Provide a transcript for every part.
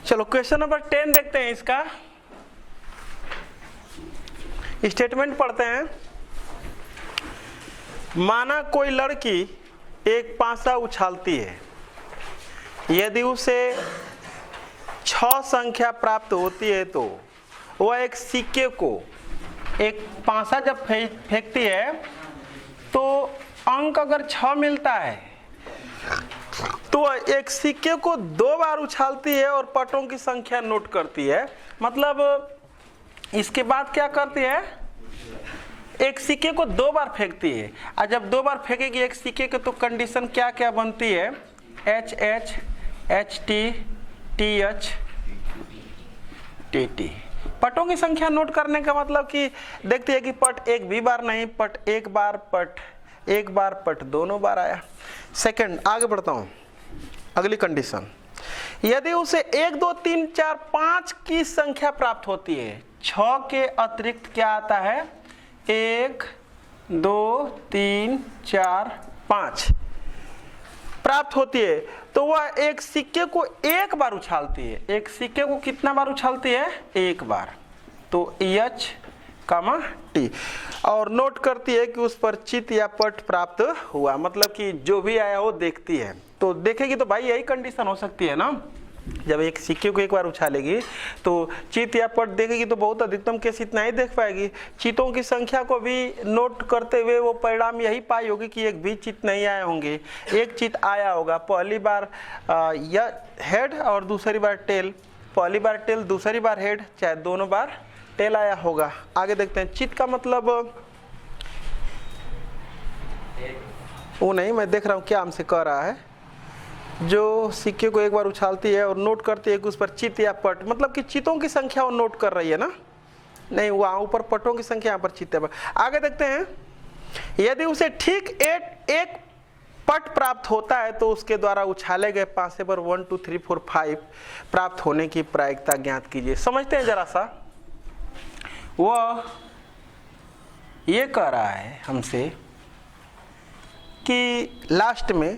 चलो question number 10 देखते हैं। इसका स्टेटमेंट पढ़ते हैं। माना कोई लड़की एक पासा उछालती है, यदि उसे 6 संख्या प्राप्त होती है तो वह एक सिक्के को, एक पासा जब फेंकती है तो अंक अगर 6 मिलता है तो एक सिक्के को 2 बार उछालती है और पटों की संख्या नोट करती है। मतलब इसके बाद क्या करती है, एक सिक्के को 2 बार फेंकती है, और जब 2 बार फेंकेगी एक सिक्के के तो कंडीशन क्या क्या बनती है, H H, H T, T H, T T. पटों की संख्या नोट करने का मतलब कि देखती है कि पट एक भी बार नहीं, पट एक बार, पट एक बार, पट दोनों बार आया। सेकंड, आगे बढ़ता हूं। अगली कंडीशन, यदि उसे 1 2 3 4 5 की संख्या प्राप्त होती है, 6 के अतिरिक्त क्या आता है, 1 2 3 4 5 प्राप्त होती है तो वह एक सिक्के को 1 बार उछालती है। एक सिक्के को कितना बार उछालती है, 1 बार। तो एच कामा टी, और नोट करती है कि उस पर चित या पट प्राप्त हुआ, मतलब कि जो भी आया वो देखती है। तो देखेगी तो भाई यही कंडीशन हो सकती है ना, जब एक सिक्के को 1 बार उछालेगी तो चित या पट देखेगी तो बहुत अधिकतम केस इतना ही देख पाएगी। चितों की संख्या को भी नोट करते हुए वो परिणाम यही पाई होगी कि एक भी चित नहीं आए होंगे, एक चित आया होगा। पहली बार या हेड और दूसरी बार टेल, पहली बार टेल दूसरी बार हेड, चाहे दोनों बार टेल आया होगा। आगे देखते हैं। चित का मतलब वो नहीं, मैं देख रहा हूँ क्या हमसे कह रहा है, जो सिक्के को 1 बार उछालती है और नोट करती है कि उस पर चित या पट, मतलब कि चितों की संख्या वो नोट कर रही है ना, नहीं वहाँ ऊपर पटों की संख्या, यहाँ पर चित है। आगे देखते हैं। यदि उसे ठीक एक पट प्राप्त होता है तो उसके द्वारा उछाले गए पासे पर 1 2 3 4 5 प्राप्त होने की प्रायिकता ज्ञात कीजिए। समझते हैं जरा सा। वह ये कह रहा है हमसे कि लास्ट में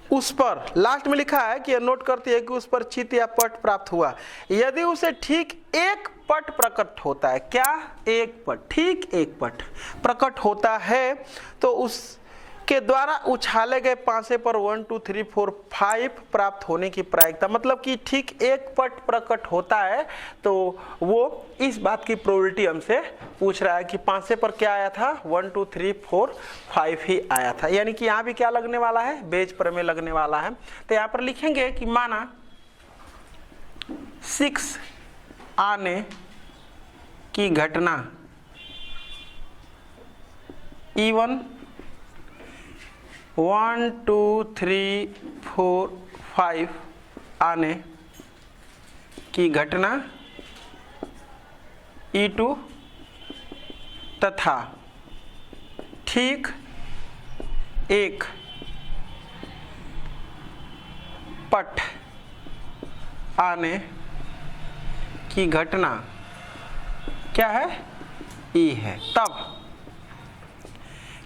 उस पर, लास्ट में लिखा है कि नोट करती है कि उस पर चित या पट प्राप्त हुआ यदि उसे ठीक 1 पट प्रकट होता है। क्या, 1 पट, ठीक 1 पट प्रकट होता है तो उसके द्वारा उछाले गए पासे पर 1 2 3 4 5 प्राप्त होने की प्रायिकता, मतलब कि ठीक 1 पट प्रकट होता है तो वो इस बात की प्रोबेबिलिटी हमसे पूछ रहा है कि पासे पर क्या आया था, 1 2 3 4 5 ही आया था। यानी कि यहाँ भी क्या लगने वाला है, बेज प्रमेय लगने वाला है। तो यहाँ पर लिखेंगे कि माना 6 आने की घटना E1 1 2 3 4 5 आने की घटना E2 तथा ठीक 1 पट आने की घटना क्या है, E है। तब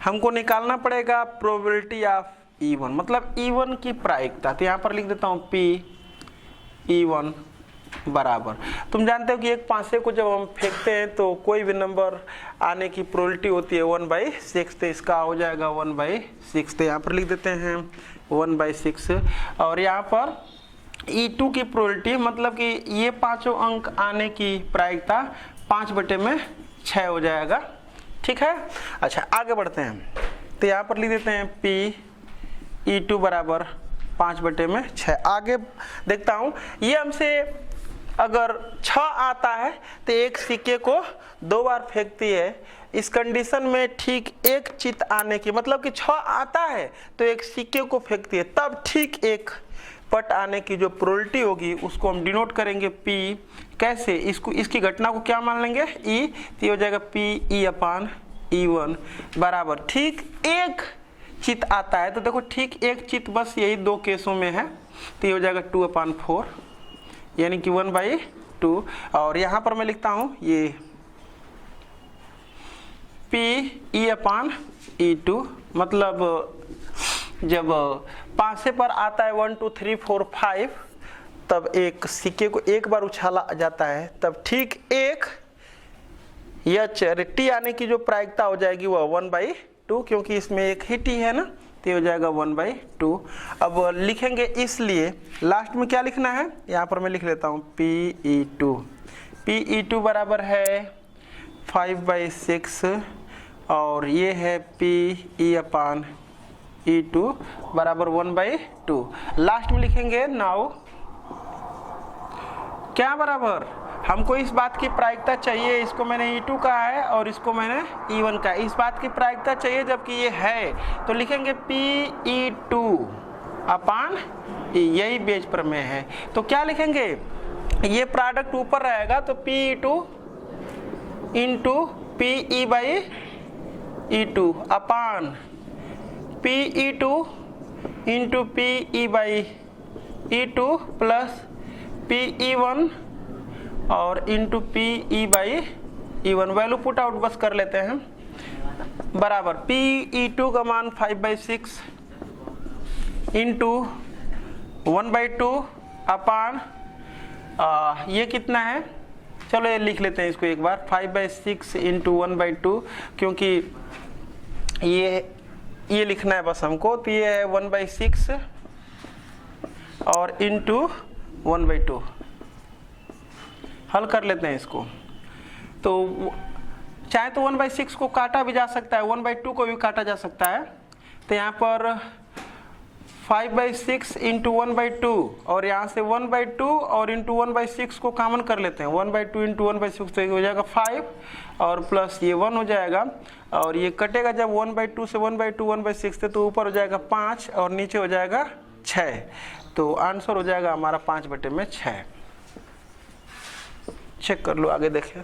हमको निकालना पड़ेगा प्रोबेबिलिटी ऑफ E1, मतलब E1 की प्रायिकता। तो यहाँ पर लिख देता हूँ P E1 बराबर, तुम जानते हो कि एक पासे को जब हम फेंकते हैं तो कोई भी नंबर आने की प्रोबेबिलिटी होती है 1/6, तो इसका हो जाएगा 1/6। तो यहाँ पर लिख देते हैं 1/6। और यहाँ पर E2 की प्रोबेबिलिटी, मतलब कि ये 5 अंक आने की प्रायिकता 5/6 हो जाएगा। ठीक है। अच्छा आगे बढ़ते हैं। तो यहाँ पर लिख देते हैं P E2 बराबर 5/6। आगे देखता हूँ, ये हमसे अगर 6 आता है तो एक सिक्के को 2 बार फेंकती है। इस कंडीशन में ठीक 1 चित आने की, मतलब कि 6 आता है तो एक सिक्के को फेंकती है, तब ठीक 1 पट आने की जो प्रोबेबिलिटी होगी उसको हम डिनोट करेंगे P। कैसे, इसको, इसकी घटना को क्या मान लेंगे, E। तो ये हो जाएगा P E/E1 बराबर ठीक 1 चित आता है। तो देखो ठीक 1 चित बस यही 2 केसों में है, तो ये हो जाएगा 2/4, यानी कि 1/2। और यहाँ पर मैं लिखता हूँ ये P E/E2, मतलब जब पांसे पर आता है 1 2 3 4 5, तब एक सिक्के को एक बार उछाला जाता है, तब ठीक एक या टी आने की जो प्रायिकता हो जाएगी वह 1/2, क्योंकि इसमें एक ही टी है ना, तो हो जाएगा 1/2। अब लिखेंगे, इसलिए लास्ट में क्या लिखना है, यहाँ पर मैं लिख लेता हूँ Pe2 बराबर है 5/6 और ये है Pe/E2 बराबर 1/2। लास्ट में लिखेंगे नाउ क्या बराबर, हमको इस बात की प्रायिकता चाहिए, इसको मैंने E2 कहा है और इसको मैंने E1 कहा है, इस बात की प्रायिकता चाहिए जबकि ये है, तो लिखेंगे Pe2/E, यही बेज प्रमेय है। तो क्या लिखेंगे, ये प्रोडक्ट ऊपर रहेगा तो Pe2 इंटू Pe/E2 अपान Pe2 into Pe/E2 plus Pe1 और into Pe/E1, value put out बस कर लेते हैं, बराबर Pe2 का मान 5/6 इंटू 1/2 अपान ये कितना है, चलो ये लिख लेते हैं इसको एक बार, 5/6 इंटू 1/2, क्योंकि ये लिखना है बस हमको, तो ये है 1/6 और इंटू 1/2। हल कर लेते हैं इसको, तो चाहे तो 1/6 को काटा भी जा सकता है, 1/2 को भी काटा जा सकता है, तो यहाँ पर 5/6 इंटू 1/2 और यहाँ से 1/2 और इंटू 1/6 को कॉमन कर लेते हैं, 1/2 इंटू 1/6 तो हो जाएगा 5 और प्लस ये 1 हो जाएगा, और ये कटेगा जब 1/2 से 1/2 1/6 से, तो ऊपर हो जाएगा 5 और नीचे हो जाएगा 6, तो आंसर हो जाएगा हमारा 5/6। चेक कर लो, आगे देखें।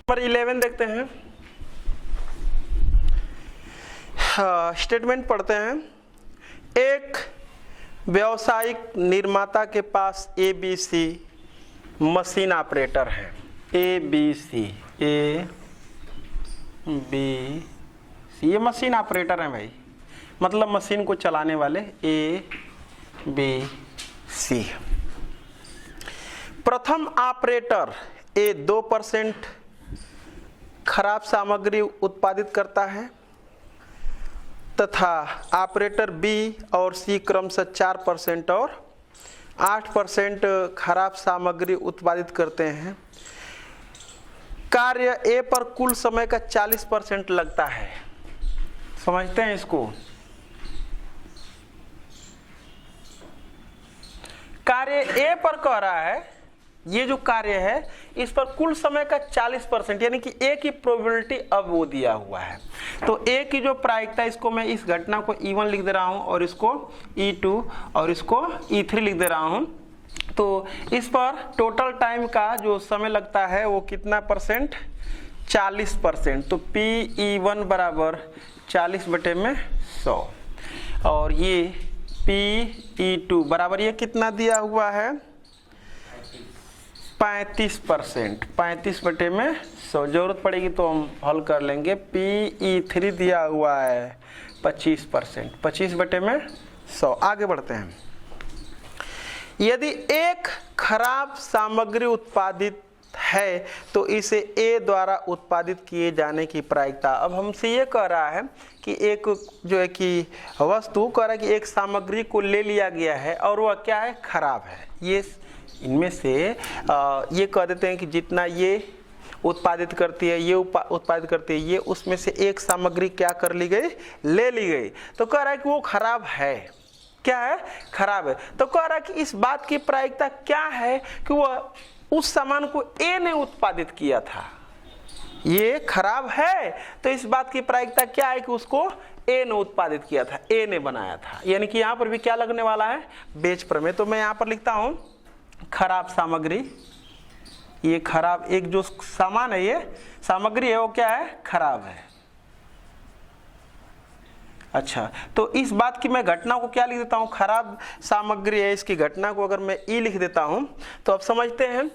नंबर 11 देखते हैं, स्टेटमेंट पढ़ते हैं। एक व्यावसायिक निर्माता के पास ABC मशीन ऑपरेटर है, ABC ये मशीन ऑपरेटर हैं भाई, मतलब मशीन को चलाने वाले ABC। प्रथम ऑपरेटर A 2% खराब सामग्री उत्पादित करता है तथा ऑपरेटर B और C क्रमशः 4% और 8% खराब सामग्री उत्पादित करते हैं। कार्य A पर कुल समय का 40% लगता है। समझते हैं इसको, कार्य A पर कह रहा है, ये जो कार्य है इस पर कुल समय का 40%, यानी कि A की प्रोबेबिलिटी अब वो दिया हुआ है, तो A की जो प्रायिकता, इसको मैं इस घटना को E1 लिख दे रहा हूं और इसको E2 और इसको E3 लिख दे रहा हूं। तो इस पर टोटल टाइम का जो समय लगता है वो कितना परसेंट, 40%, तो Pe1 बराबर 40/100 और ये Pe2 बराबर ये कितना दिया हुआ है, 35%, 35/100। जरूरत पड़ेगी तो हम हल कर लेंगे। Pe3 दिया हुआ है 25%, 25/100। आगे बढ़ते हैं। यदि एक खराब सामग्री उत्पादित है तो इसे A द्वारा उत्पादित किए जाने की प्रायिकता, अब हमसे ये कह रहा है कि एक जो है कि वस्तु कह रहा है कि एक सामग्री को ले लिया गया है और वह क्या है, खराब है। ये इनमें से ये कह देते हैं कि जितना ये उत्पादित करती है, ये उत्पादित करती है, ये उसमें से एक सामग्री क्या कर ली गई, ले ली गई, तो कह रहा है कि वो खराब है। क्या है, खराब है। तो कह रहा है कि इस बात की प्रायिकता क्या है कि वह उस सामान को ए ने उत्पादित किया था, ये खराब है, तो इस बात की प्रायिकता क्या है कि उसको ए ने उत्पादित किया था, ए ने बनाया था। यानी कि यहां पर भी क्या लगने वाला है, बेच प्रमेय। तो मैं यहां पर लिखता हूं खराब सामग्री, ये खराब एक जो सामान है, ये सामग्री है, वो क्या है, खराब है। अच्छा, तो इस बात की मैं घटना को क्या लिख देता हूं, खराब सामग्री है, इसकी घटना को अगर मैं ई लिख देता हूं तो अब समझते हैं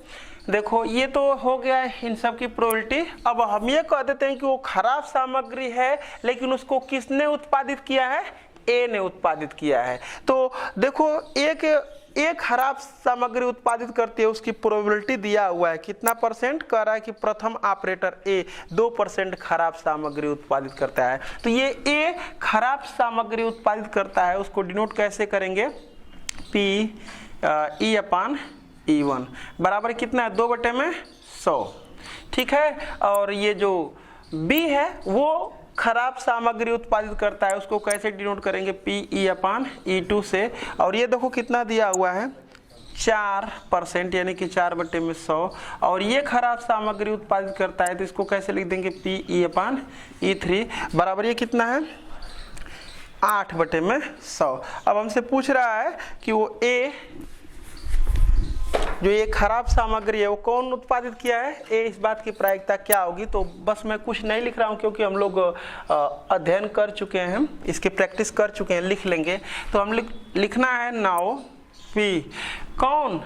देखो ये तो हो गया इन सब की प्रोबेबिलिटी। अब हम ये कह देते हैं कि वो खराब सामग्री है, लेकिन उसको किसने उत्पादित किया है? ए ने उत्पादित किया है। तो देखो एक खराब सामग्री उत्पादित करती है, उसकी प्रोबेबिलिटी दिया हुआ है कितना परसेंट? कह रहा है कि प्रथम ऑपरेटर ए 2% खराब सामग्री उत्पादित करता है। तो ये ए खराब सामग्री उत्पादित करता है, उसको डिनोट कैसे करेंगे? पी E/E1 बराबर कितना है? 2/100। ठीक है। और ये जो बी है वो खराब सामग्री उत्पादित करता है, उसको कैसे डिनोट करेंगे? PE/E2 से। और ये देखो कितना दिया हुआ है? 4%, यानी कि 4/100। और ये खराब सामग्री उत्पादित करता है, तो इसको कैसे लिख देंगे? PE/E3 बराबर ये कितना है? 8/100। अब हमसे पूछ रहा है कि वो ए जो ये खराब सामग्री है वो कौन उत्पादित किया है? ए। इस बात की प्रायिकता क्या होगी? तो बस मैं कुछ नहीं लिख रहा हूँ, क्योंकि हम लोग अध्ययन कर चुके हैं, इसकी प्रैक्टिस कर चुके हैं, लिख लेंगे। तो हम लिखना है नाउ पी कौन?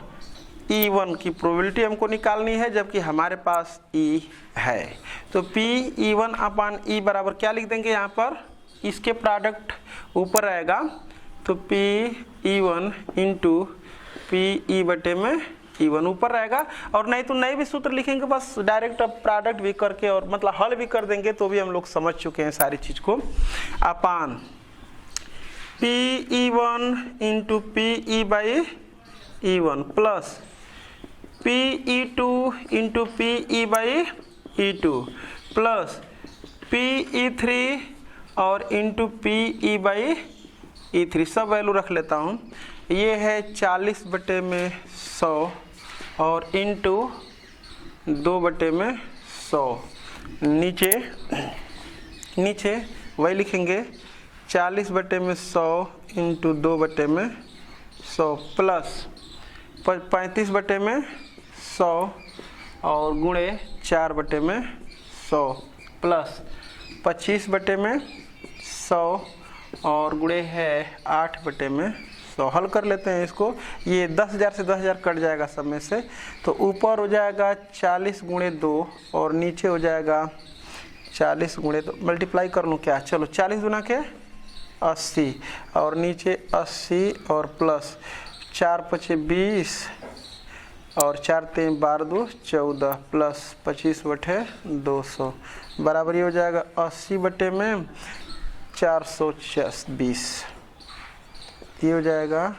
E1 की प्रोबेबिलिटी हमको निकालनी है, जबकि हमारे पास E है। तो PE1/E बराबर क्या लिख देंगे यहाँ पर? इसके प्रोडक्ट ऊपर आएगा, तो PE1 इंटू PE/E1 ऊपर रहेगा। और नहीं तो नए भी सूत्र लिखेंगे, बस डायरेक्ट अब प्रोडक्ट भी करके और मतलब हल भी कर देंगे, तो भी हम लोग समझ चुके हैं सारी चीज को। अपान PE1 into PE/E1 plus PE2 into PE/E2 plus PE3 और इंटू PE/E3 सब वैल्यू रख लेता हूँ। ये है 40/100 और इंटू 2/100। नीचे वही लिखेंगे 40/100 इंटू 2/100 प्लस 35/100 और गुणे 4/100 प्लस 25/100 और गुणे है 8/100। हल कर लेते हैं इसको। ये 10,000 से 10,000 कट जाएगा सब में से, तो ऊपर हो जाएगा 40 गुणे 2 और नीचे हो जाएगा 40 गुणे 2। मल्टीप्लाई कर लूँ क्या? चलो 40 गुना के 80 और नीचे 80 और प्लस 4×5 = 20 और 4×3 = 12 14 प्लस 25/200 बराबर ये हो जाएगा 80/420। ये हो जाएगा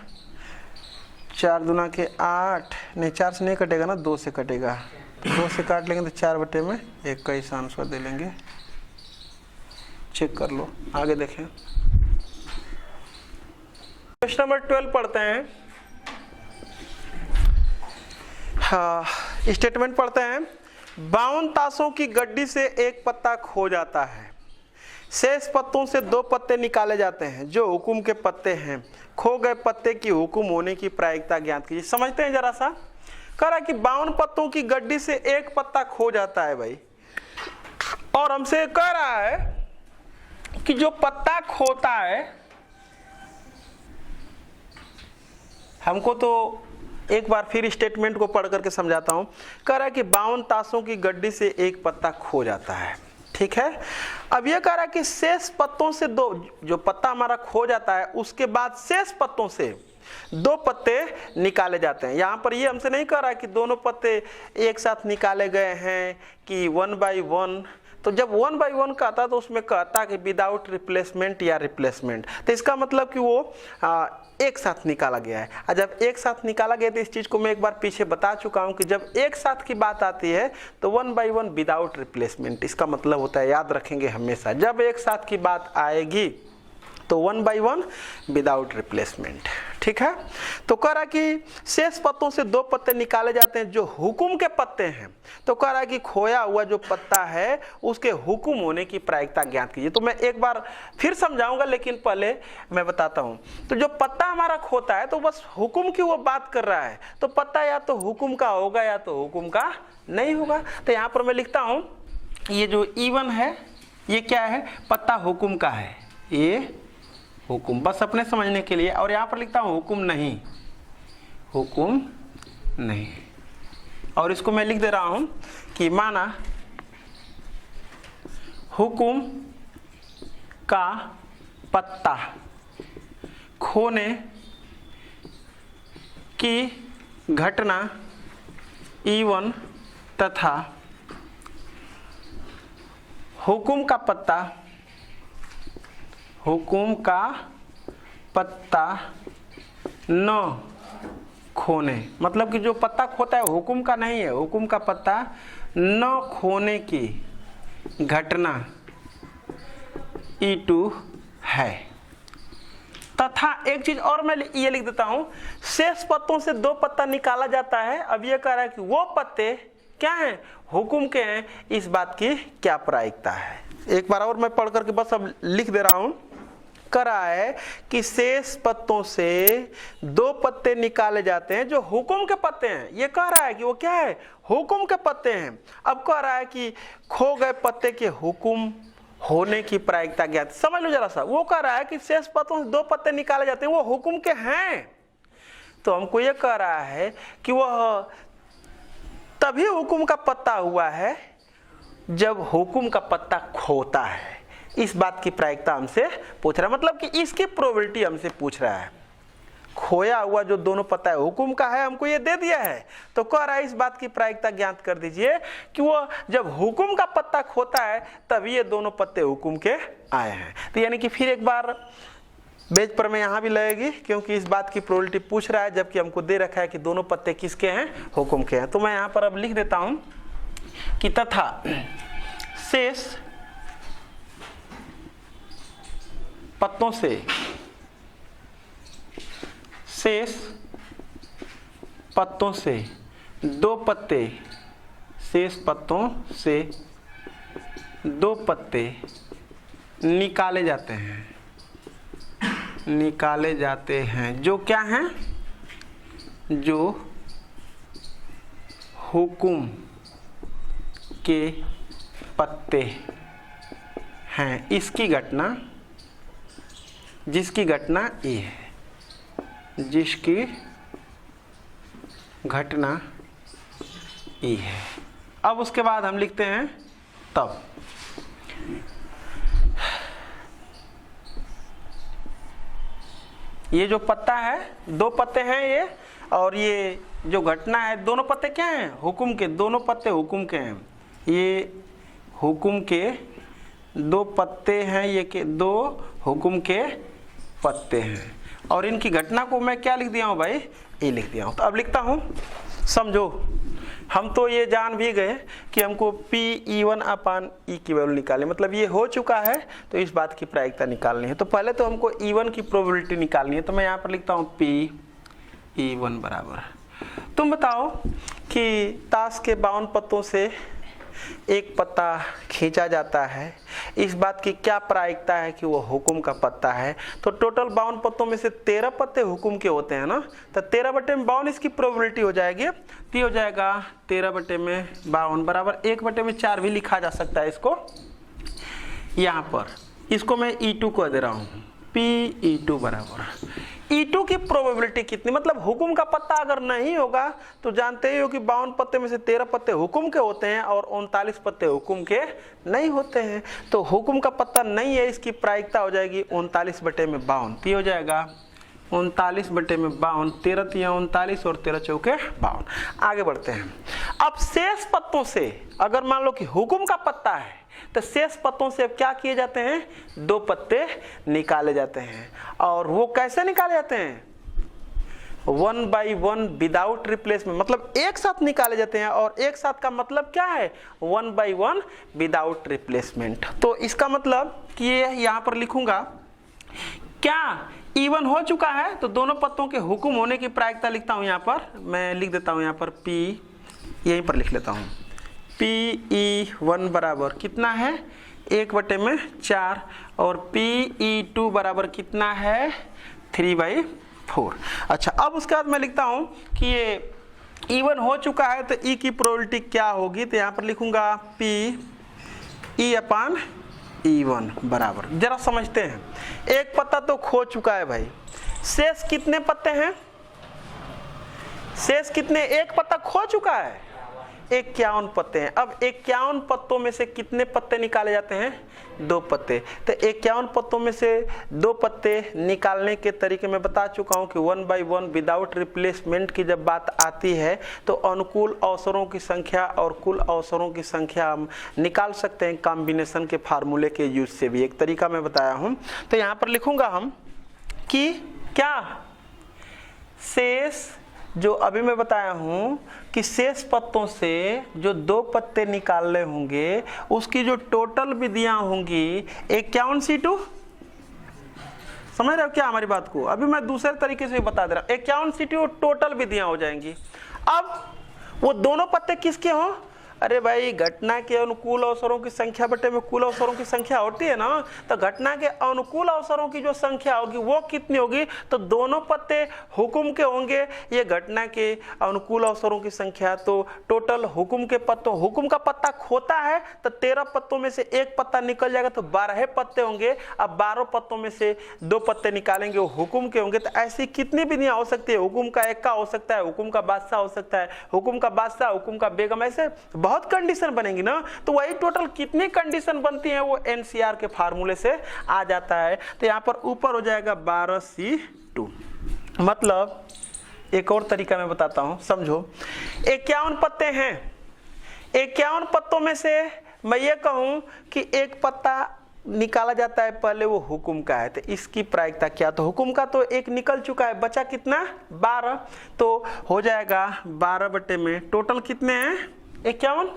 4 दूना के 8, नहीं 4 से नहीं कटेगा ना, 2 से कटेगा। 2 से काट लेंगे तो 4/1 का ही आंसर दे लेंगे। चेक कर लो, आगे देखें। क्वेश्चन नंबर 12 पढ़ते हैं। हाँ, स्टेटमेंट पढ़ते हैं। 52 ताशों की गड्डी से एक पत्ता खो जाता है, शेष पत्तों से 2 पत्ते निकाले जाते हैं जो हुकुम के पत्ते हैं। खो गए पत्ते की हुकुम होने की प्रायिकता ज्ञात कीजिए। समझते हैं जरा सा। कह रहा है कि 52 पत्तों की गड्डी से एक पत्ता खो जाता है भाई, और हमसे कह रहा है कि जो पत्ता खोता है, हमको तो एक बार फिर स्टेटमेंट को पढ़ करके समझाता हूं। कह रहा है कि 52 ताशों की गड्डी से एक पत्ता खो जाता है। ठीक है। अब ये कह रहा है कि शेष पत्तों से 2, जो पत्ता हमारा खो जाता है उसके बाद शेष पत्तों से 2 पत्ते निकाले जाते हैं। यहाँ पर ये हमसे नहीं कह रहा है कि दोनों पत्ते एक साथ निकाले गए हैं कि 1 by 1। तो जब 1 by 1 कहता तो उसमें कहता कि विदाउट रिप्लेसमेंट या रिप्लेसमेंट, तो इसका मतलब कि वो एक साथ निकाला गया है। और जब एक साथ निकाला गया तो इस चीज़ को मैं एक बार पीछे बता चुका हूं कि जब एक साथ की बात आती है तो 1 by 1 विदाउट रिप्लेसमेंट, इसका मतलब होता है, याद रखेंगे हमेशा, जब एक साथ की बात आएगी तो 1 by 1 विदाउट रिप्लेसमेंट। ठीक है। तो कह रहा कि शेष पत्तों से 2 पत्ते निकाले जाते हैं जो हुकुम के पत्ते हैं। तो कह रहा है कि खोया हुआ जो पत्ता है उसके हुकुम होने की प्रायिकता ज्ञात कीजिए। तो मैं एक बार फिर समझाऊंगा, लेकिन पहले मैं बताता हूं। तो जो पत्ता हमारा खोता है तो बस हुकुम की वो बात कर रहा है, तो पत्ता या तो हुकुम का होगा या तो हुकुम का नहीं होगा। तो यहां पर मैं लिखता हूं, ये जो E1 है ये क्या है? पत्ता हुकुम का है, ये हुकुम, बस अपने समझने के लिए। और यहाँ पर लिखता हूँ हुकुम नहीं, हुकुम नहीं। और इसको मैं लिख दे रहा हूं कि माना हुकुम का पत्ता खोने की घटना E1 तथा हुकुम का पत्ता न खोने, मतलब कि जो पत्ता खोता है हुकुम का नहीं है, हुकुम का पत्ता न खोने की घटना E2 है। तथा एक चीज और मैं ये लिख देता हूं, शेष पत्तों से 2 पत्ता निकाला जाता है। अब ये कह रहा है कि वो पत्ते क्या हैं, हुकुम के हैं, इस बात की क्या प्रायिकता है। एक बार और मैं पढ़ करके बस अब लिख दे रहा हूं। कह रहा है कि शेष पत्तों से 2 पत्ते निकाले जाते हैं जो हुकुम के पत्ते हैं। ये कह रहा है कि वो क्या है, हुकुम के पत्ते हैं। अब कह रहा है कि खो गए पत्ते के हुकुम होने की प्रायिकता ज्ञात। समझ लो जरा सा, वो कह रहा है कि शेष पत्तों से 2 पत्ते निकाले जाते हैं, वो हुकुम के हैं। तो हमको ये कह रहा है कि वह तभी हुकुम का पत्ता हुआ है जब हुकुम का पत्ता खोता है। इस बात की प्रायिकता हमसे पूछ रहा है, मतलब कि इसकी प्रोबेबिलिटी हमसे पूछ रहा है। खोया हुआ जो दोनों पत्ता है हुकुम का है, हमको ये दे दिया है, तो कह रहा है इस बात की प्रायिकता ज्ञात कर दीजिए कि वो जब हुकुम का पत्ता खोता है तब ये दोनों पत्ते हुकुम के आए हैं। तो यानी कि फिर एक बार बेज पर में यहां भी लगेगी, क्योंकि इस बात की प्रोबेबिलिटी पूछ रहा है जबकि हमको दे रखा है कि दोनों पत्ते किसके हैं, हुकुम के हैं। तो मैं यहां पर अब लिख देता हूं कि तथा शेष पत्तों से शेष पत्तों से 2 पत्ते, शेष पत्तों से 2 पत्ते निकाले जाते हैं, जो क्या हैं, जो हुकुम के पत्ते हैं। इसकी घटना, जिसकी घटना ए है, जिसकी घटना ई है। अब उसके बाद हम लिखते हैं तब ये जो पत्ता है, 2 पत्ते हैं ये, और ये जो घटना है, दोनों पत्ते क्या हैं, हुकुम के, दोनों पत्ते हुकुम के हैं। ये हुकुम के 2 पत्ते हैं, ये के 2 हुकुम के पत्ते हैं, और इनकी घटना को मैं क्या लिख दिया हूं भाई, ए लिख दिया हूं। तो अब लिखता हूं, समझो हम तो ये जान भी गए कि हमको P(E1) अपान E की वैल्यू निकालनी, मतलब ये हो चुका है तो इस बात की प्रायिकता निकालनी है। तो पहले तो हमको E1 की प्रोबेबिलिटी निकालनी है, तो मैं यहाँ पर लिखता हूँ P(E1) बराबर, तुम बताओ कि ताश के 52 पत्तों से 1 पत्ता खींचा जाता है, इस बात की क्या प्रायिकता है कि वो हुकुम का पत्ता है। तो टोटल 52 पत्तों में से 13 पत्ते हुकुम के होते हैं ना, तो 13/52 इसकी प्रोबेबिलिटी हो जाएगी। तो हो जाएगा 13/52 बराबर 1/4 भी लिखा जा सकता है इसको। यहाँ पर इसको मैं E2 को दे रहा हूँ, P(E2) बराबर E2 की प्रोबेबिलिटी कितनी, मतलब हुकुम का पत्ता अगर नहीं होगा तो जानते ही हो कि 52 पत्ते में से 13 पत्ते हुकुम के होते हैं और 39 पत्ते हुकुम के नहीं होते हैं। तो हुकुम का पत्ता नहीं है, इसकी प्रायिकता हो जाएगी 39/52। तो हो जाएगा 39/52, 13 तिया 39 और 13 चौके 52। आगे बढ़ते हैं। अब शेष पत्तों से अगर मान लो कि हुकुम का पत्ता है तो शेष पत्तों से क्या किए जाते हैं, 2 पत्ते निकाले जाते हैं, और वो कैसे निकाले जाते हैं, 1 by 1 विदाउट रिप्लेसमेंट, मतलब एक साथ निकाले जाते हैं। और एक साथ का मतलब क्या है, 1 by 1 विदाउट रिप्लेसमेंट। तो इसका मतलब कि ये यहाँ पर लिखूंगा, क्या E1 हो चुका है तो दोनों पत्तों के हुकुम होने की प्रायिकता लिखता हूँ। यहाँ पर मैं लिख देता हूँ, यहाँ पर P यहीं पर लिख लेता हूँ, P(E1) बराबर कितना है, 1/4, और P(E2) बराबर कितना है, 3/4। अच्छा, अब उसके बाद मैं लिखता हूं कि ये E1 हो चुका है तो E की प्रोबेबिलिटी क्या होगी, तो यहां पर लिखूंगा P(E)(E1) बराबर, जरा समझते हैं। एक पत्ता तो खो चुका है भाई, शेष कितने पत्ते हैं, शेष कितने, एक पत्ता खो चुका है 51 पत्ते हैं। अब 51 पत्तों में से कितने पत्ते निकाले जाते हैं? 2 पत्ते। तो 51 पत्तों में से 2 पत्ते निकालने के तरीके मैं बता चुका हूं कि 1 by 1 विदाउट रिप्लेसमेंट की जब बात आती है तो अनुकूल अवसरों की संख्या और कुल अवसरों की संख्या हम निकाल सकते हैं कॉम्बिनेशन के फार्मूले के यूज से भी। एक तरीका मैं बताया हूं। तो यहां पर लिखूंगा हम कि क्या शेष, जो अभी मैं बताया हूं कि शेष पत्तों से जो 2 पत्ते निकालने होंगे उसकी जो टोटल विधियां होंगी 51C2। समझ रहे हो क्या हमारी बात को? अभी मैं दूसरे तरीके से बता दे रहा हूं। 51C2 टोटल विधियां हो जाएंगी। अब वो दोनों पत्ते किसके हों? अरे भाई, घटना के अनुकूल अवसरों की संख्या बटे में कुल अवसरों की संख्या होती है ना, तो घटना के अनुकूल अवसरों की जो संख्या होगी वो कितनी होगी? तो दोनों पत्ते हुकुम के होंगे, ये घटना के अनुकूल अवसरों की संख्या। तो टोटल हुकुम के पत्तों, हुकुम का पत्ता खोता है तो 13 पत्तों में से 1 पत्ता निकल जाएगा तो 12 पत्ते होंगे। अब 12 पत्तों में से 2 पत्ते निकालेंगे वो हुकुम के होंगे। तो ऐसी कितनी विधियां हो सकती है? हुकुम का एक्का हो सकता है, हुकुम का बादशाह हो सकता है, हुकुम का बादशाह, हुकुम का बेगम, ऐसे बहुत कंडीशन बनेगी ना। तो वही टोटल कितनी कंडीशन बनती है वो एनसीआर के फार्मूले से आ जाता है। तो यहां पर ऊपर हो जाएगा 12C2। मतलब एक और तरीका मैं बताता हूं, समझो। 51 पत्ते हैं। 51 पत्तों में से मैं ये कहूं कि 1 पत्ता निकाला जाता है, पहले वो हुकुम का है। तो इसकी प्रायिकता क्या? तो हुकुम का तो 1 निकल चुका है, बचा कितना? 12। तो हो जाएगा 12 बटे में टोटल कितने हैं? 51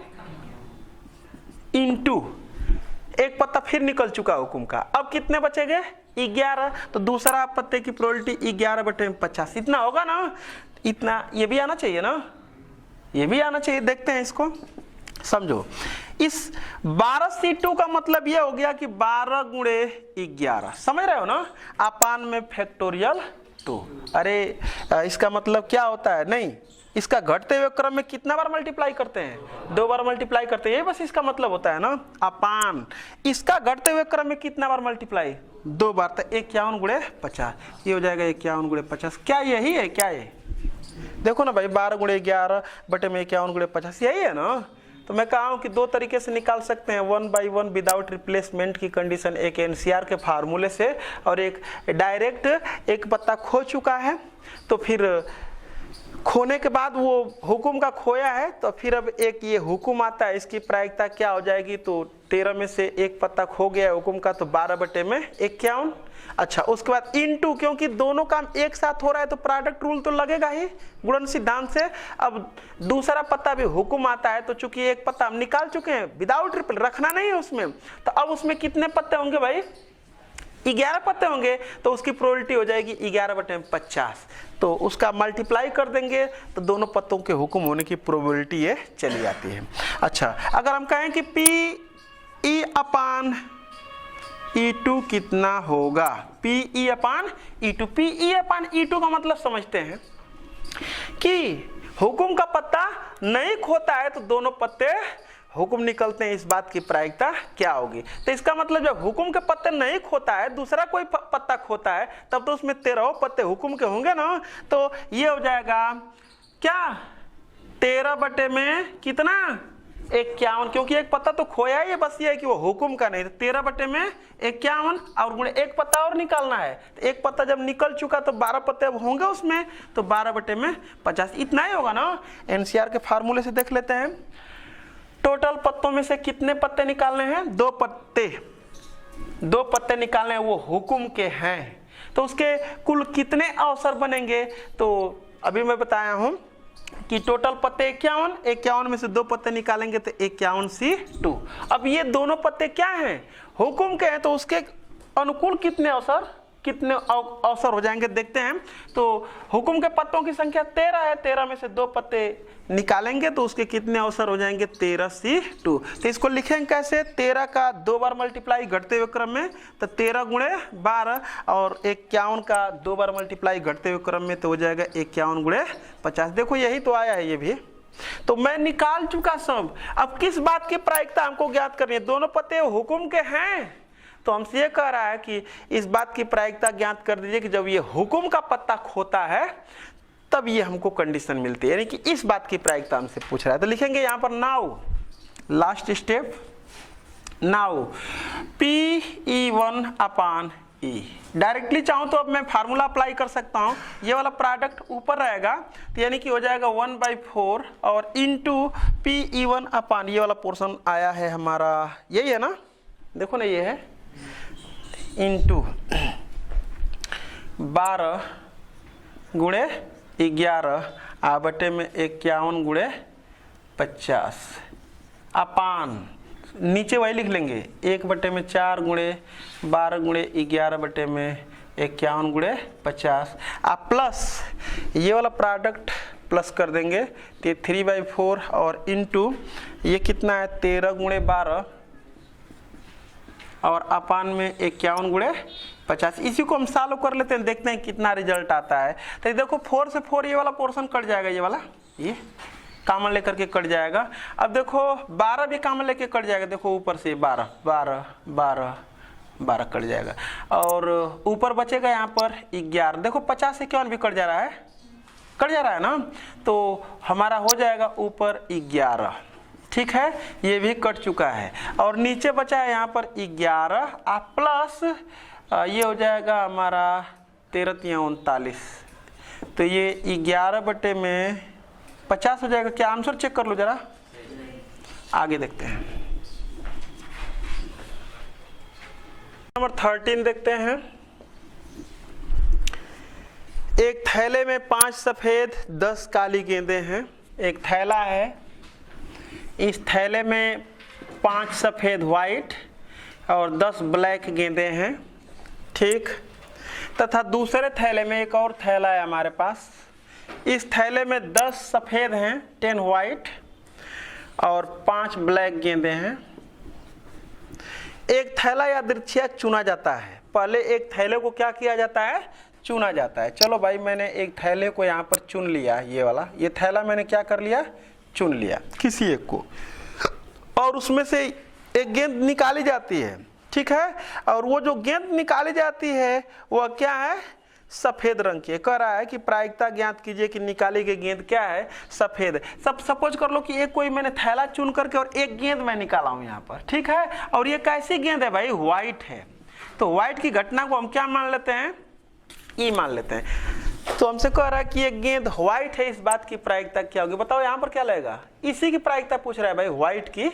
इंटू 1 पत्ता फिर निकल चुका हुकुम का। अब कितने बचेंगे? 11। तो दूसरा पत्ते की प्रोबेबिलिटी 11 बटे में 50। इतना होगा ना? इतना ये भी आना चाहिए ना, ये भी आना चाहिए। देखते हैं इसको, समझो। इस 12C2 का मतलब ये हो गया कि 12 गुणे 11, समझ रहे हो ना, अपान में फैक्टोरियल 2। अरे इसका मतलब क्या होता है? नहीं, इसका घटते हुए क्रम में कितना बार मल्टीप्लाई करते हैं? 2 बार मल्टीप्लाई करते हैं, ये बस इसका मतलब होता है ना, अपान इसका घटते हुए क्रम में कितना बार मल्टीप्लाई? 2 बार। तो 51 गुणे 50, ये हो जाएगा 51 गुणे 50। क्या यही है? क्या ये देखो ना भाई, 12 गुणे 11 बटे में 51 गुणे 50, यही है ना। तो मैं कहा हूं कि 2 तरीके से निकाल सकते हैं, 1 by 1 विदाउट रिप्लेसमेंट की कंडीशन, एक एनसीआर के फार्मूले से, और एक डायरेक्ट 1 पत्ता खो चुका है तो फिर खोने के बाद वो हुकुम का खोया है तो फिर अब एक ये हुकुम आता है, इसकी प्रायिकता क्या हो जाएगी? तो 13 में से 1 पत्ता खो गया है हुकुम का, तो 12 बटे में 51। अच्छा, उसके बाद इनटू, क्योंकि दोनों काम एक साथ हो रहा है तो प्रोडक्ट रूल तो लगेगा ही गुणन सिद्धांत से। अब दूसरा पत्ता भी हुकुम आता है तो चूंकि 1 पत्ता हम निकाल चुके हैं विदाउट रिपल, रखना नहीं है उसमें, तो अब उसमें कितने पत्ते होंगे भाई? 11 पत्ते होंगे। तो उसकी प्रोबेबिलिटी हो जाएगी 11 बटे 50। तो उसका मल्टीप्लाई कर देंगे तो दोनों पत्तों के हुक्म होने की प्रोबेबिलिटी ये चली जाती है। अच्छा, अगर हम कहें कि PE अपान E2 कितना होगा? PE अपान E2। PE अपान E2 का मतलब समझते हैं कि हुक्म का पत्ता नहीं खोता है तो दोनों पत्ते हुक्म निकलते हैं, इस बात की प्रायिकता क्या होगी? तो इसका मतलब जब हुक्म के पत्ते नहीं खोता है, दूसरा कोई पत्ता खोता है, तब तो उसमें 13 पत्ते हुक्म के होंगे ना। तो ये हो जाएगा क्या? 13 बटे में कितना? 51, क्योंकि 1 पत्ता तो खोया है, ये बस ये है कि वो हुक्म का नहीं। तो 13 बटे में 51 और गुणे 1 पत्ता और निकालना है। तो 1 पत्ता जब निकल चुका तो 12 पत्ते अब होंगे उसमें, तो 12 बटे में 50, इतना ही होगा ना। एनसीआर के फार्मूले से देख लेते हैं। टोटल पत्तों में से कितने पत्ते निकालने हैं? 2 पत्ते। 2 पत्ते निकालने हैं, वो हुकुम के हैं, तो उसके कुल कितने अवसर बनेंगे? तो अभी मैं बताया हूं कि टोटल पत्ते 51, 51 में से 2 पत्ते निकालेंगे तो 51C2। अब ये दोनों पत्ते क्या हैं? हुकुम के हैं, तो उसके अनुकूल कितने अवसर हो जाएंगे देखते हैं। तो हुकुम के पत्तों की संख्या 13 है, 13 में से 2 पत्ते निकालेंगे तो उसके कितने अवसर हो जाएंगे? 13C2। तो इसको लिखेंगे कैसे? 13 का 2 बार मल्टीप्लाई घटते हुए क्रम में, तो 13 गुणे 12, और 51 का 2 बार मल्टीप्लाई घटते हुए क्रम में, तो हो जाएगा 51 गुणे 50। देखो यही तो आया है ये भी। तो मैं निकाल चुका सब। अब किस बात की प्रायिकता हमको ज्ञात करनी है? दोनों पत्ते हुकुम के हैं, तो हमसे ये कह रहा है कि इस बात की प्रायिकता ज्ञात कर दीजिए कि जब ये हुकुम का पत्ता खोता है तब ये हमको कंडीशन मिलती है, यानी कि इस बात की प्रायिकता हमसे पूछ रहा है। तो लिखेंगे यहाँ पर now, last step, now Pe1 अपान E। डायरेक्टली चाहूँ तो अब मैं फार्मूला अप्लाई कर सकता हूँ, ये वाला प्रोडक्ट ऊपर रहेगा तो यानी कि हो जाएगा 1/4 और इंटू Pe1 अपान, ये वाला पोर्शन आया है हमारा, यही है ना, देखो ना ये है, इंटू 12 गुणे 11 बटे में 51 गुणे 50 अपान, नीचे वही लिख लेंगे 1 बटे में 4 गुणे 12 गुणे 11 बटे में 51 गुणे 50 प्लस ये वाला प्रोडक्ट प्लस कर देंगे तो ये 3/4 और इंटू ये कितना है 13 गुणे 12 और अपान में 51 गुणे 50। इसी को हम सॉल्व कर लेते हैं, देखते हैं कितना रिजल्ट आता है। तो देखो 4 से 4 ये वाला पोर्शन कट जाएगा, ये वाला ये कॉमन लेकर के कट जाएगा। अब देखो 12 भी कॉमन लेके कट जाएगा, देखो ऊपर से 12 12 12 12 कट जाएगा और ऊपर बचेगा यहाँ पर 11। देखो 50 से 51 भी कट जा रहा है, कट जा रहा है ना, तो हमारा हो जाएगा ऊपर 11, ठीक है, ये भी कट चुका है और नीचे बचा है यहाँ पर 11 प्लस ये हो जाएगा हमारा 13 39, तो ये 11 बटे में 50 हो जाएगा। क्या आंसर चेक कर लो जरा, आगे देखते हैं। नंबर 13 देखते हैं। एक थैले में 5 सफेद 10 काली गेंदें हैं। एक थैला है, इस थैले में 5 सफेद व्हाइट और 10 ब्लैक गेंदें हैं, ठीक। तथा दूसरे थैले में एक और थैला है हमारे पास, इस थैले में 10 सफेद हैं 10 व्हाइट और 5 ब्लैक गेंदें हैं। एक थैला यादृच्छिक चुना जाता है, पहले एक थैले को क्या किया जाता है, चुना जाता है। चलो भाई मैंने एक थैले को यहाँ पर चुन लिया, ये वाला ये थैला मैंने क्या कर लिया, चुन लिया किसी एक को, और उसमें से एक गेंद निकाली जाती है, ठीक है। और वो जो गेंद निकाली जाती है वह क्या है, सफेद रंग की। कह रहा है कि प्रायिकता ज्ञात कीजिए कि निकाली गई गेंद क्या है, सफेद। सब सपोज कर लो कि एक कोई मैंने थैला चुन करके और एक गेंद मैं निकाला हूं यहाँ पर, ठीक है, और ये कैसी गेंद है भाई, व्हाइट है। तो व्हाइट की घटना को हम क्या मान लेते हैं, ई मान लेते हैं। तो हमसे कह रहा है कि ये गेंद व्हाइट है, इस बात की प्रायिकता क्या होगी, बताओ यहाँ पर क्या लगेगा, इसी की प्रायिकता पूछ रहा है भाई, व्हाइट की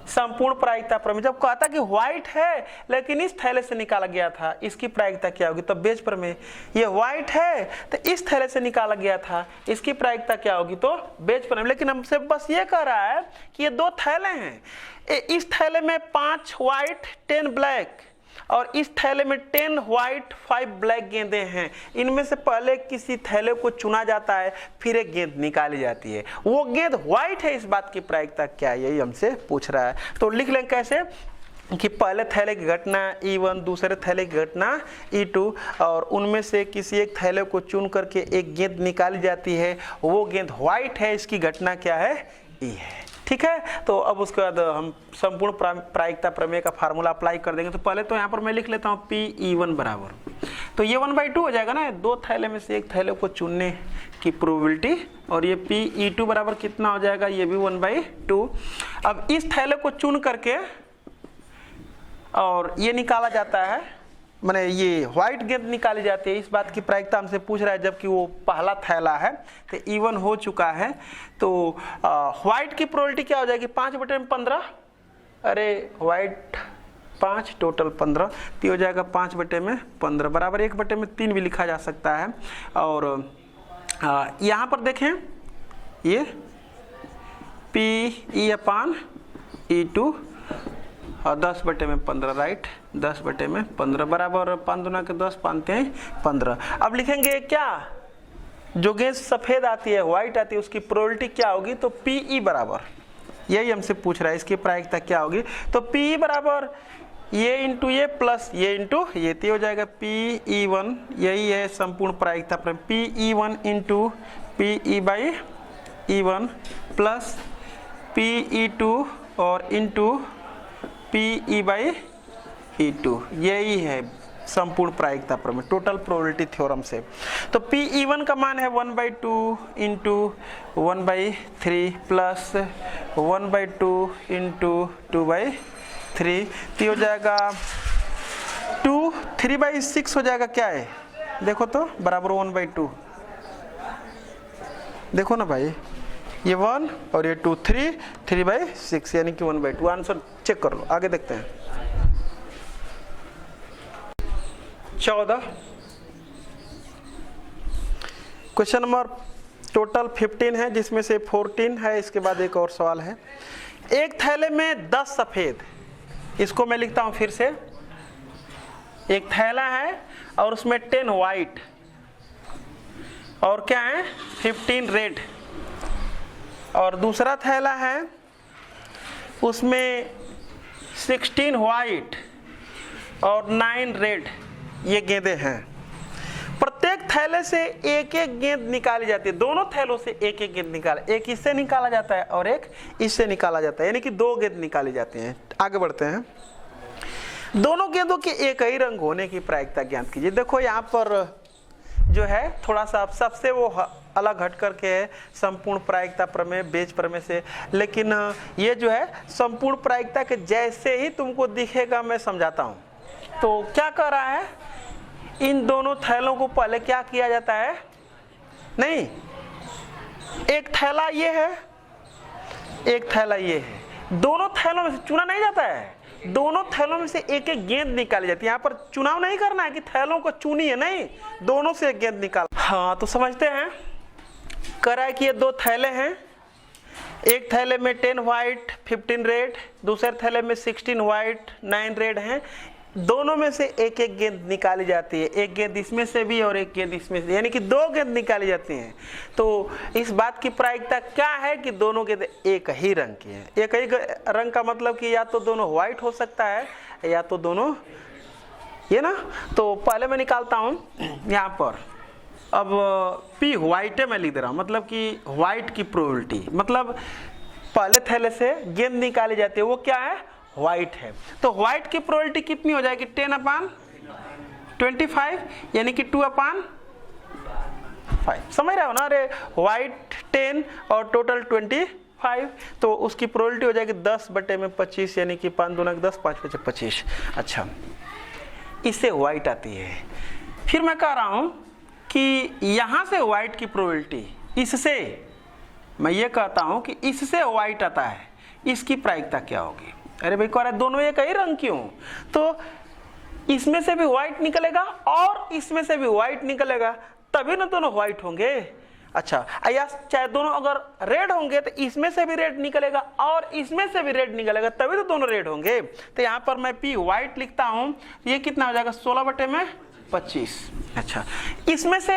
संपूर्ण प्रायिकता प्रमेय। जब कहता कि व्हाइट है लेकिन इस थैले से निकाला गया था, इसकी प्रायिकता क्या होगी, तो बेज प्रमेय। ये व्हाइट है तो इस थैले से निकाला गया था, इसकी प्रायिकता क्या होगी, तो बेज प्रमेय। लेकिन हमसे बस ये कह रहा है कि ये 2 थैले हैं, इस थैले में 5 व्हाइट 10 ब्लैक और इस थैले में 10 व्हाइट 5 ब्लैक गेंदें हैं। इनमें से पहले किसी थैले को चुना जाता है, फिर एक गेंद निकाली जाती है, वो गेंद व्हाइट है, इस बात की प्रायिकता क्या है, यही हमसे पूछ रहा है। तो लिख लें कैसे कि पहले थैले की घटना E1, दूसरे थैले की घटना E2 और उनमें से किसी एक थैले को चुन करके एक गेंद निकाली जाती है, वो गेंद व्हाइट है, इसकी घटना क्या है, E है, ठीक है। तो अब उसके बाद हम संपूर्ण प्रायिकता प्रमेय का फार्मूला अप्लाई कर देंगे। तो पहले तो यहाँ पर मैं लिख लेता हूँ Pe1 बराबर, तो ये 1/2 हो जाएगा ना, 2 थैले में से एक थैले को चुनने की प्रोबेबिलिटी, और ये Pe2 बराबर कितना हो जाएगा, ये भी 1/2। अब इस थैले को चुन करके और ये निकाला जाता है, माने ये व्हाइट गेंद निकाली जाती है, इस बात की प्रायिकता हमसे पूछ रहा है, जबकि वो पहला थैला है तो E1 हो चुका है। तो व्हाइट की प्रोबेबिलिटी क्या हो जाएगी, 5/15, अरे व्हाइट 5 टोटल 15, तो हो जाएगा 5/15 बराबर 1/3 भी लिखा जा सकता है। और यहाँ पर देखें ये Pe/E2 और 10/15 राइट, 10/15 बराबर 5 दूना के 10, 5 15। अब लिखेंगे क्या, जो गेंद सफेद आती है व्हाइट आती है उसकी प्रोबेबिलिटी क्या होगी, तो Pe बराबर, यही हमसे पूछ रहा है, इसकी प्रायिकता क्या होगी, तो Pe बराबर ये इंटू ये प्लस ये इंटू ये, तो हो जाएगा Pe1, यही है संपूर्ण प्रायिकता प्रमेय, Pe1 into Pe/E1 plus Pe2 और इंटू Pe/E2, यही है संपूर्ण प्रायिकता प्रमेय, टोटल प्रोबेबिलिटी थ्योरम से। तो P(E1) का मान है 1/2 इंटू 1/3 प्लस 1/2 इंटू 2/3, तो हो जाएगा 2, 3/6 हो जाएगा, क्या है देखो तो, बराबर 1/2। देखो ना भाई, ये 1 और ये 2, 3/6 यानी कि 1/2। आंसर चेक कर लो, आगे देखते हैं। 14 क्वेश्चन नंबर टोटल 15 है, जिसमें से 14 है, इसके बाद एक और सवाल है। एक थैले में 10 सफेद, इसको मैं लिखता हूं फिर से। एक थैला है और उसमें 10 व्हाइट और क्या है 15 रेड, और दूसरा थैला है उसमें 16 व्हाइट और 9 रेड, ये गेंदें हैं। प्रत्येक थैले से एक एक गेंद निकाली जाती है, दोनों थैलों से एक एक गेंद निकाल, एक इससे निकाला जाता है और एक इससे निकाला जाता है, यानी कि 2 गेंद निकाली जाती हैं। आगे बढ़ते हैं। दोनों गेंदों के एक ही रंग होने की प्रायिकता ज्ञात कीजिए। देखो यहाँ पर जो है थोड़ा सा सबसे वो अलग हट करके है संपूर्ण प्रायिकता प्रमेय, बेज प्रमेय से, लेकिन ये जो है संपूर्ण प्रायिकता के जैसे ही तुमको दिखेगा, मैं समझाता हूँ। तो क्या कर रहा है, इन दोनों थैलों को पहले क्या किया जाता है, नहीं, एक थैला ये है, एक थैला ये है, दोनों थैलों में से चुना नहीं जाता है, दोनों थैलों में से एक एक गेंद निकाली जाती है। यहाँ पर चुनाव नहीं करना है कि थैलों को चुनिए, नहीं, दोनों से एक गेंद निकाल। हाँ, तो समझते हैं। करा है कि ये 2 थैले हैं, एक थैले में 10 व्हाइट 15 रेड, दूसरे थैले में 16 व्हाइट 9 रेड हैं। दोनों में से एक एक गेंद निकाली जाती है, एक गेंद इसमें से भी और एक गेंद इसमें से, यानी कि 2 गेंद निकाली जाती हैं। तो इस बात की प्रायिकता क्या है कि दोनों गेंद एक ही रंग की हैं। एक ही रंग का मतलब कि या तो दोनों व्हाइट हो सकता है या तो दोनों ये ना। तो पहले मैं निकालता हूँ यहाँ पर, अब P व्हाइट है मैं लिख दे रहा हूँ, मतलब कि व्हाइट की प्रोबेबिलिटी, मतलब पहले थैले से गेंद निकाली जाती है, वो क्या है, व्हाइट है। तो व्हाइट की प्रोबेबिलिटी कितनी हो जाएगी, 10/25, यानी कि 2/5। समझ रहे हो ना, अरे व्हाइट 10 और टोटल 25, तो उसकी प्रोबेबिलिटी हो जाएगी 10/25, यानी कि 5 दूना 10, 5 5 25। अच्छा, इससे व्हाइट आती है। फिर मैं कह रहा हूं कि यहां से व्हाइट की प्रोबेबिलिटी, इससे मैं ये कहता हूं कि इससे व्हाइट आता है, इसकी प्रायिकता क्या होगी। अरे भाई कह रहे दोनों एक ही रंग क्यों, तो इसमें से भी व्हाइट निकलेगा और इसमें से भी व्हाइट निकलेगा, तभी ना दोनों व्हाइट होंगे। अच्छा, या चाहे दोनों अगर रेड होंगे तो इसमें से भी रेड निकलेगा और इसमें से भी रेड निकलेगा, तभी तो दोनों रेड होंगे। तो यहाँ पर मैं P व्हाइट लिखता हूँ, ये कितना हो जाएगा 16/25। अच्छा, इसमें से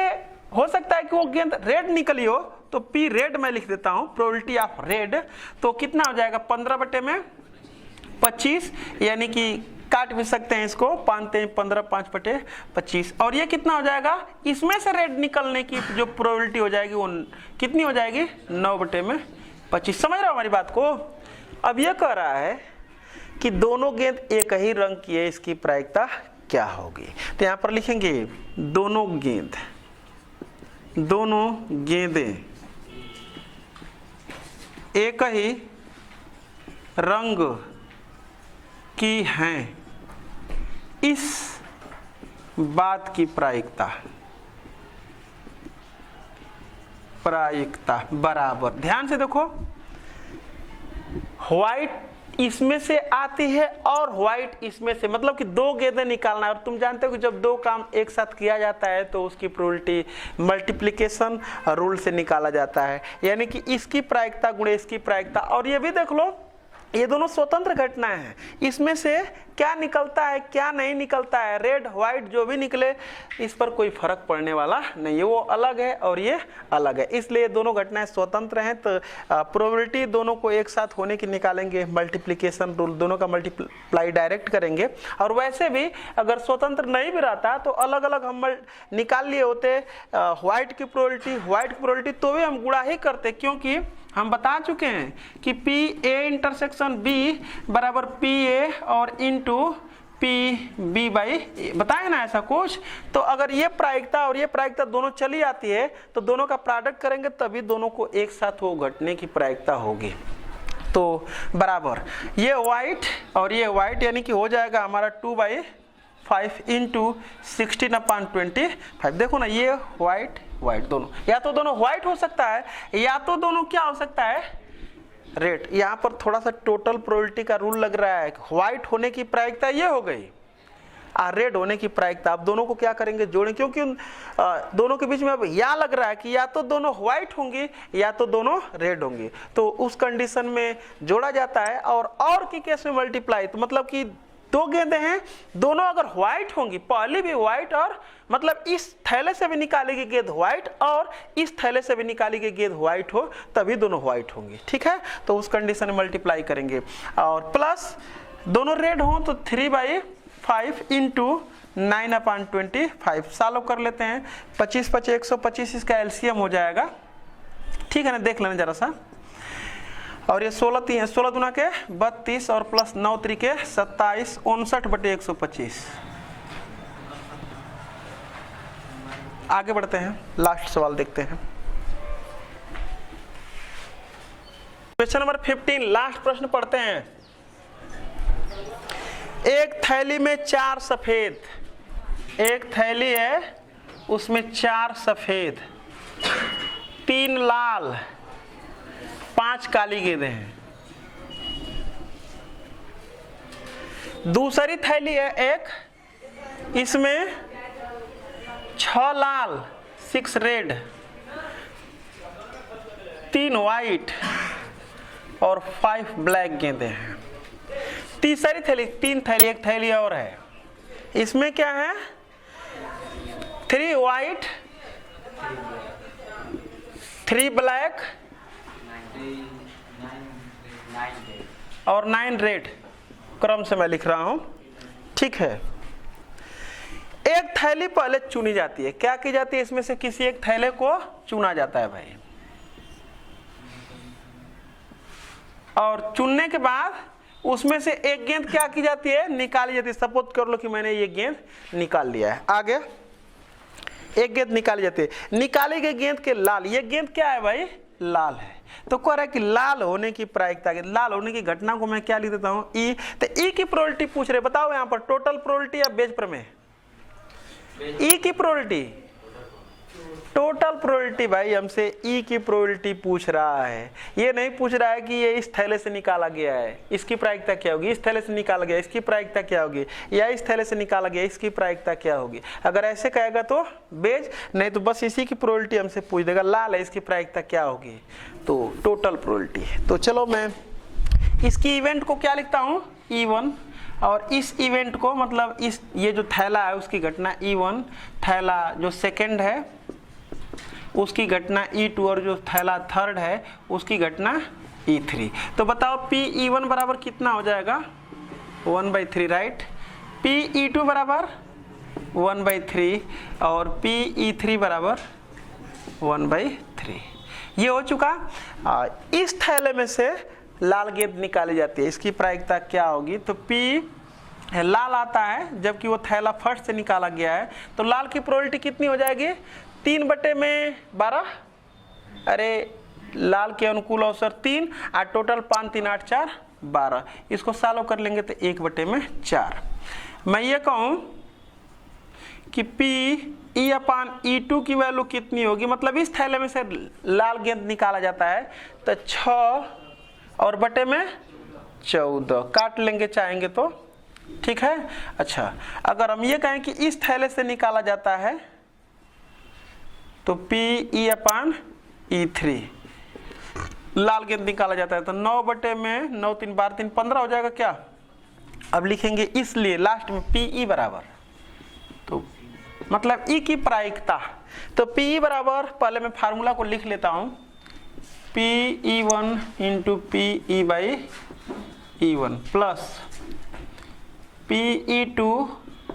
हो सकता है कि वो गेंद रेड निकली हो, तो P रेड मैं लिख देता हूँ, प्रोबेबिलिटी ऑफ रेड, तो कितना हो जाएगा 15/25, यानी कि काट भी सकते हैं इसको, 5×15 5/25, और ये कितना हो जाएगा, इसमें से रेड निकलने की जो प्रोबेबिलिटी हो जाएगी वो कितनी हो जाएगी 9/25। समझ रहे हो हमारी बात को। अब ये कह रहा है कि दोनों गेंद एक ही रंग की है, इसकी प्रायिकता क्या होगी। तो यहाँ पर लिखेंगे दोनों गेंदें एक ही रंग की हैं, इस बात की प्रायिकता बराबर, ध्यान से देखो, व्हाइट इसमें से आती है और व्हाइट इसमें से, मतलब कि 2 गेंदें निकालना है। और तुम जानते हो कि जब 2 काम एक साथ किया जाता है तो उसकी प्रोबेबिलिटी मल्टीप्लिकेशन रूल से निकाला जाता है, यानी कि इसकी प्रायिकता गुणे इसकी प्रायिकता। और ये भी देख लो, ये दोनों स्वतंत्र घटनाएं हैं, इसमें से क्या निकलता है क्या नहीं निकलता है, रेड व्हाइट जो भी निकले इस पर कोई फर्क पड़ने वाला नहीं है, वो अलग है और ये अलग है, इसलिए दोनों घटनाएं स्वतंत्र हैं। तो प्रोबेबिलिटी दोनों को एक साथ होने की निकालेंगे, मल्टीप्लिकेशन रूल, दोनों का मल्टीप्लाई डायरेक्ट करेंगे। और वैसे भी अगर स्वतंत्र नहीं भी रहता तो अलग अलग हम निकाल लिए होते व्हाइट की प्रोबेबिलिटी, तो भी हम गुणा ही करते, क्योंकि हम बता चुके हैं कि P A इंटरसेक्शन B बराबर PA और इंटू पी बी बाई, बताए ना ऐसा कुछ। तो अगर ये प्रायिकता और ये प्रायिकता दोनों चली आती है तो दोनों का प्रोडक्ट करेंगे तभी दोनों को एक साथ वो घटने की प्रायिकता होगी। तो बराबर ये वाइट और ये वाइट, यानी कि हो जाएगा हमारा 2/5 इंटू 16/25। देखो ना, ये वाइट वाइट दोनों, या तो दोनों वाइट हो सकता है या तो दोनों क्या हो सकता है, रेड। यहाँ पर थोड़ा सा टोटल प्रोबेबिलिटी का रूल लग रहा है। व्हाइट होने की प्रायिकता ये हो गई और रेड होने की प्रायिकता, आप दोनों को क्या करेंगे, जोड़ें, क्योंकि दोनों के बीच में अब यह लग रहा है कि या तो दोनों व्हाइट होंगी या तो दोनों रेड होंगी। तो उस कंडीशन में जोड़ा जाता है और की केस में मल्टीप्लाई। तो मतलब कि दो गेंदें हैं, दोनों अगर व्हाइट होंगी, पहली भी व्हाइट और मतलब इस थैले से भी निकाली गई गेंद व्हाइट और इस थैले से भी निकाली गई गेंद व्हाइट हो, तभी दोनों व्हाइट होंगी। ठीक है, तो उस कंडीशन में मल्टीप्लाई करेंगे। और प्लस दोनों रेड हो तो 3/5 इंटू 9/25 सॉल्व कर लेते हैं। 25 × 5 = 125, इसका एलसीएम हो जाएगा। ठीक है ना, देख लेना जरा सा। और ये 16 दूना के 32 और प्लस 9 × 3 के 27, 59/125। आगे बढ़ते हैं, लास्ट सवाल देखते हैं। क्वेश्चन नंबर 15, लास्ट प्रश्न पढ़ते हैं। एक थैली में 4 सफेद, एक थैली है उसमें 4 सफेद, 3 लाल, 5 काली गेंदें हैं। दूसरी थैली है एक, इसमें 6 लाल, 6 रेड, 3 वाइट और 5 ब्लैक गेंदें हैं। तीसरी थैली, 3 थैली, एक थैली और है, इसमें क्या है, 3 वाइट, 3 ब्लैक और 9 रेड। क्रम से मैं लिख रहा हूं। ठीक है, एक थैली पहले चुनी जाती है। क्या की जाती है, इसमें से किसी एक थैले को चुना जाता है भाई, और चुनने के बाद उसमें से एक गेंद क्या की जाती है, निकाली जाती है। सपोज कर लो कि मैंने ये गेंद निकाल लिया है। आगे एक गेंद निकाली जाती है, निकाली गई गेंद के लाल, ये गेंद क्या है भाई, लाल है। तो कह रहा है कि लाल होने की प्रायिकता, लाल होने की घटना को मैं क्या लिख देता हूं, ई। तो ई की प्रोबेबिलिटी पूछ रहे, बताओ यहाँ पर टोटल प्रोबेबिलिटी या बेज प्रमेय, ई की प्रोबेबिलिटी, टोटल प्रोबेबिलिटी भाई हमसे ई की प्रोबेबिलिटी पूछ रहा है। ये नहीं पूछ रहा है कि ये इस थैले से निकाला गया है, इसकी प्रायिकता क्या होगी, इस थैले से निकाला गया इसकी प्रायिकता क्या होगी, या इस थैले से निकाला गया इसकी प्रायिकता क्या होगी। अगर ऐसे कहेगा तो बेज, नहीं तो बस इसी की प्रोबेबिलिटी हमसे पूछ देगा, लाल है इसकी प्रायिकता क्या होगी, तो टोटल प्रोबेबिलिटी है। तो चलो मैं इसकी इवेंट को क्या लिखता हूँ, E1, और इस इवेंट को मतलब इस ये जो थैला है उसकी घटना E1, थैला जो सेकंड है उसकी घटना E2 और जो थैला थर्ड है उसकी घटना E3। तो बताओ PE1 बराबर कितना हो जाएगा, 1/3, राइट। PE2 बराबर 1/3 और PE3 बराबर 1/3। ये हो चुका। इस थैले में से लाल गेंद निकाली जाती है, इसकी प्रायिकता क्या होगी, तो P लाल आता है जबकि वो थैला फर्स्ट से निकाला गया है। तो लाल की प्रोबेबिलिटी कितनी हो जाएगी, 3/12। अरे लाल के अनुकूल अवसर 3 और टोटल 5 3 8 4 12। इसको सॉल्व कर लेंगे तो 1/4। मैं ये कहूँ कि PE/E2 की वैल्यू कितनी होगी, मतलब इस थैले में से लाल गेंद निकाला जाता है तो 6 और बटे में 14 काट लेंगे चाहेंगे तो, ठीक है। अच्छा, अगर हम ये कहें कि इस थैले से निकाला जाता है तो PE/E3 लाल गेंद निकाला जाता है तो 9 बटे में 9 3 12 3 15 हो जाएगा क्या। अब लिखेंगे इसलिए लास्ट में PE बराबर, तो मतलब E की प्रायिकता, तो PE बराबर, पहले मैं फार्मूला को लिख लेता हूं, PE1 into PE/E1 plus PE2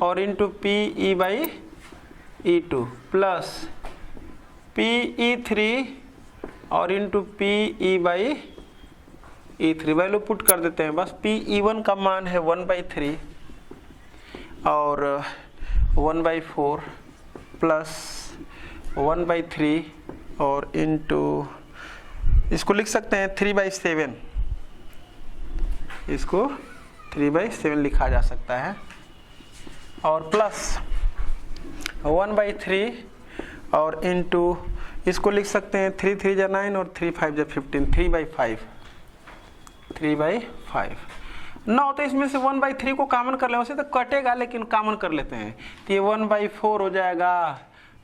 और इंटू PE/E2 प्लस PE3 और इंटू PE/E3। वैल्यू पुट कर देते हैं बस। PE1 का मान है 1/3 और 1/4 प्लस 1/3 और इंटू इसको लिख सकते हैं 3/7, इसको 3/7 लिखा जा सकता है, और प्लस 1/3 और इंटू इसको लिख सकते हैं 3 3 जा 9 और 3 5 जा 15, 3/5 9। तो इसमें से 1/3 को कॉमन कर ले, वैसे तो कटेगा लेकिन कॉमन कर लेते हैं, तो ये 1/4 हो जाएगा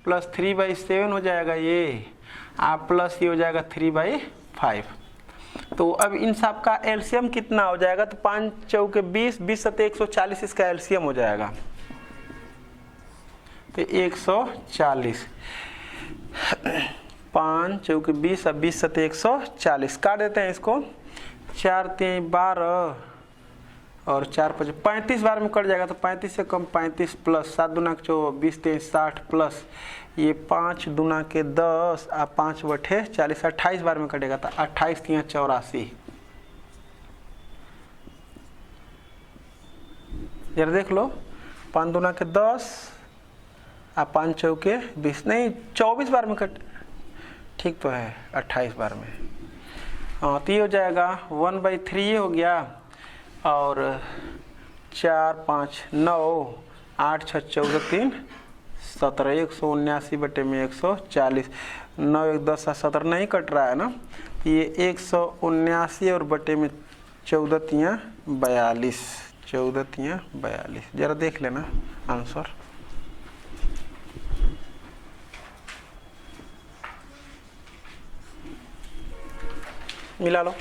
प्लस 3/7 हो जाएगा ये, आप प्लस ये हो जाएगा 3/5। तो अब इन सब का एलसीएम कितना हो जाएगा, तो 5 चौके 20, 20 सते 140 इसका एलसीएम हो जाएगा, तो 140, 5 चौके 20 और 20 सते 140 काट देते हैं इसको, 4 3 12 और 4 5 35 बार में कट जाएगा, तो 35 से कम 35 प्लस 7 दूना 20 3 60 प्लस ये 5 दूना के 10 और 5 बटे 40 28 बार में कटेगा, तो 28 3 84। जरा देख लो, 5 दूना के 10 और 5 चौके 20, नहीं 24 बार में कट, ठीक तो है 28 बार में। हाँ, तो ये हो जाएगा 1/3 हो गया, और 4 5 9 8 6 14 3 17, 179 बटे में 140, 9 1 10 17 नहीं कट रहा है ना, ये 179 और बटे में 14 3 42, 14 3 42। जरा देख लेना आंसर, मिला लो।